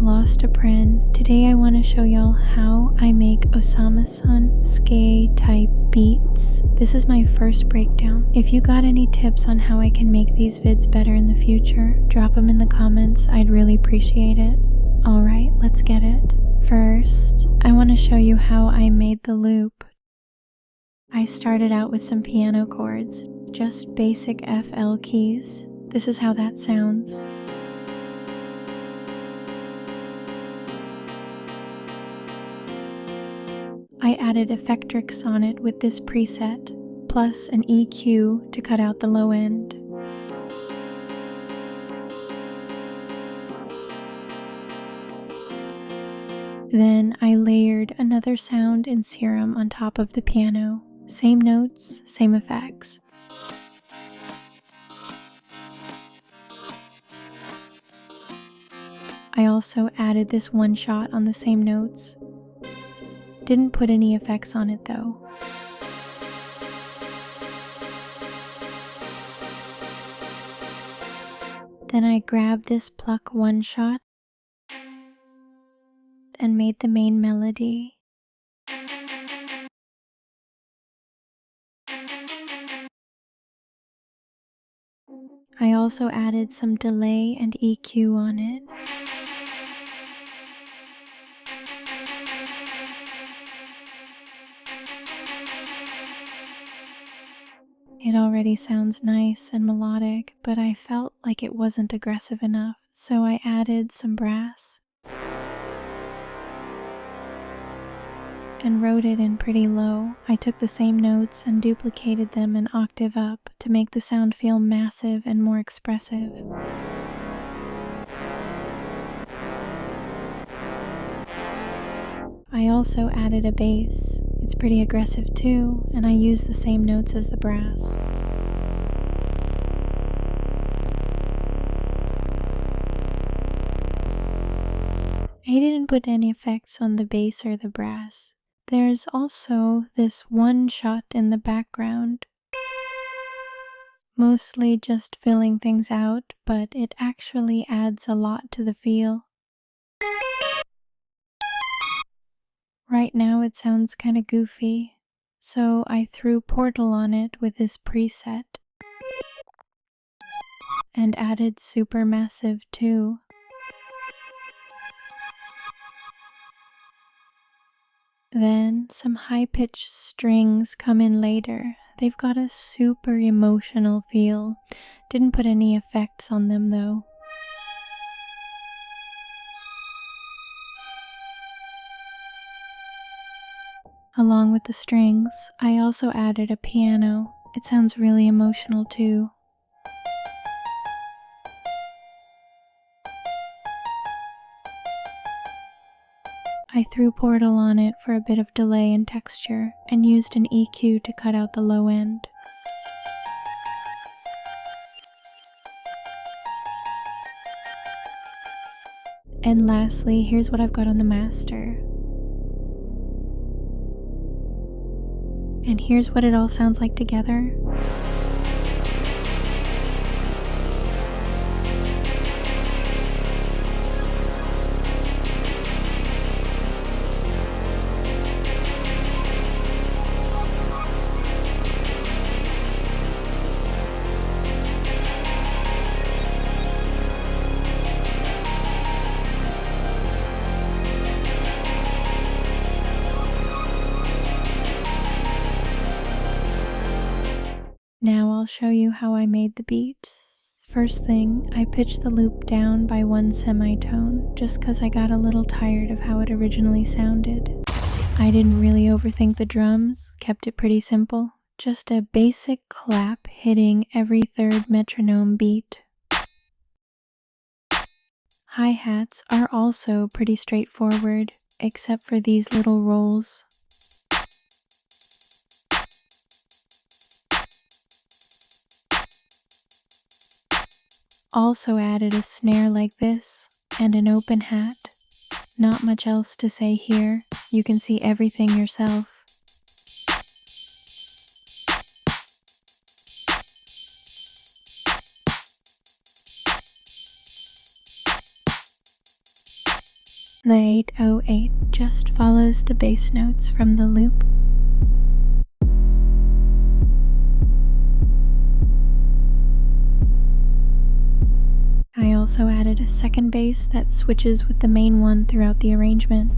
Lostupren. Today I want to show y'all how I make Osamason Skai type beats. This is my first breakdown. If you got any tips on how I can make these vids better in the future, drop them in the comments. I'd really appreciate it. Alright, let's get it. First, I want to show you how I made the loop. I started out with some piano chords, just basic FL keys. This is how that sounds. I added effectrix on it with this preset, plus an EQ to cut out the low end. Then I layered another sound in Serum on top of the piano. Same notes, same effects. I also added this one shot on the same notes. Didn't put any effects on it though. Then I grabbed this pluck one shot and made the main melody. I also added some delay and EQ on it. It already sounds nice and melodic, but I felt like it wasn't aggressive enough, so I added some brass and wrote it in pretty low. I took the same notes and duplicated them an octave up to make the sound feel massive and more expressive. I also added a bass. It's pretty aggressive too, and I used the same notes as the brass. I didn't put any effects on the bass or the brass. There's also this one shot in the background, mostly just filling things out, but it actually adds a lot to the feel. Right now it sounds kinda goofy, so I threw Portal on it with this preset and added Supermassive too. Then some high-pitched strings come in later. They've got a super emotional feel. Didn't put any effects on them though. Along with the strings, I also added a piano. It sounds really emotional too. I threw Portal on it for a bit of delay and texture, and used an EQ to cut out the low end. And lastly, here's what I've got on the master. And here's what it all sounds like together. Now I'll show you how I made the beats. First thing, I pitched the loop down by one semitone, just cause I got a little tired of how it originally sounded. I didn't really overthink the drums, kept it pretty simple. Just a basic clap hitting every third metronome beat. Hi-hats are also pretty straightforward, except for these little rolls. Also added a snare like this, and an open hat. Not much else to say here, you can see everything yourself. The 808 just follows the bass notes from the loop. I also added a second bass that switches with the main one throughout the arrangement.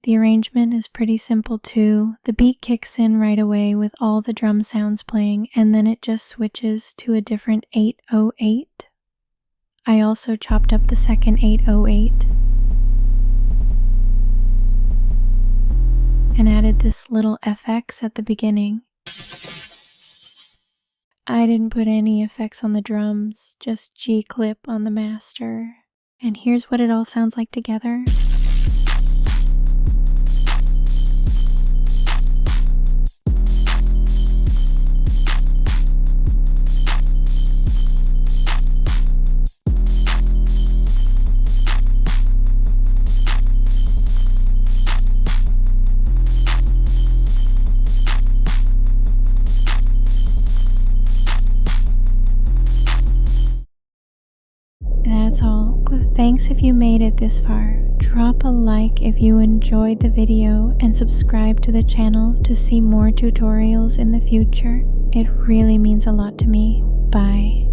The arrangement is pretty simple too. The beat kicks in right away with all the drum sounds playing, and then it just switches to a different 808. I also chopped up the second 808 and added this little FX at the beginning. I didn't put any effects on the drums, just G-clip on the master. And here's what it all sounds like together. That's all. Thanks if you made it this far. Drop a like if you enjoyed the video and subscribe to the channel to see more tutorials in the future. It really means a lot to me. Bye.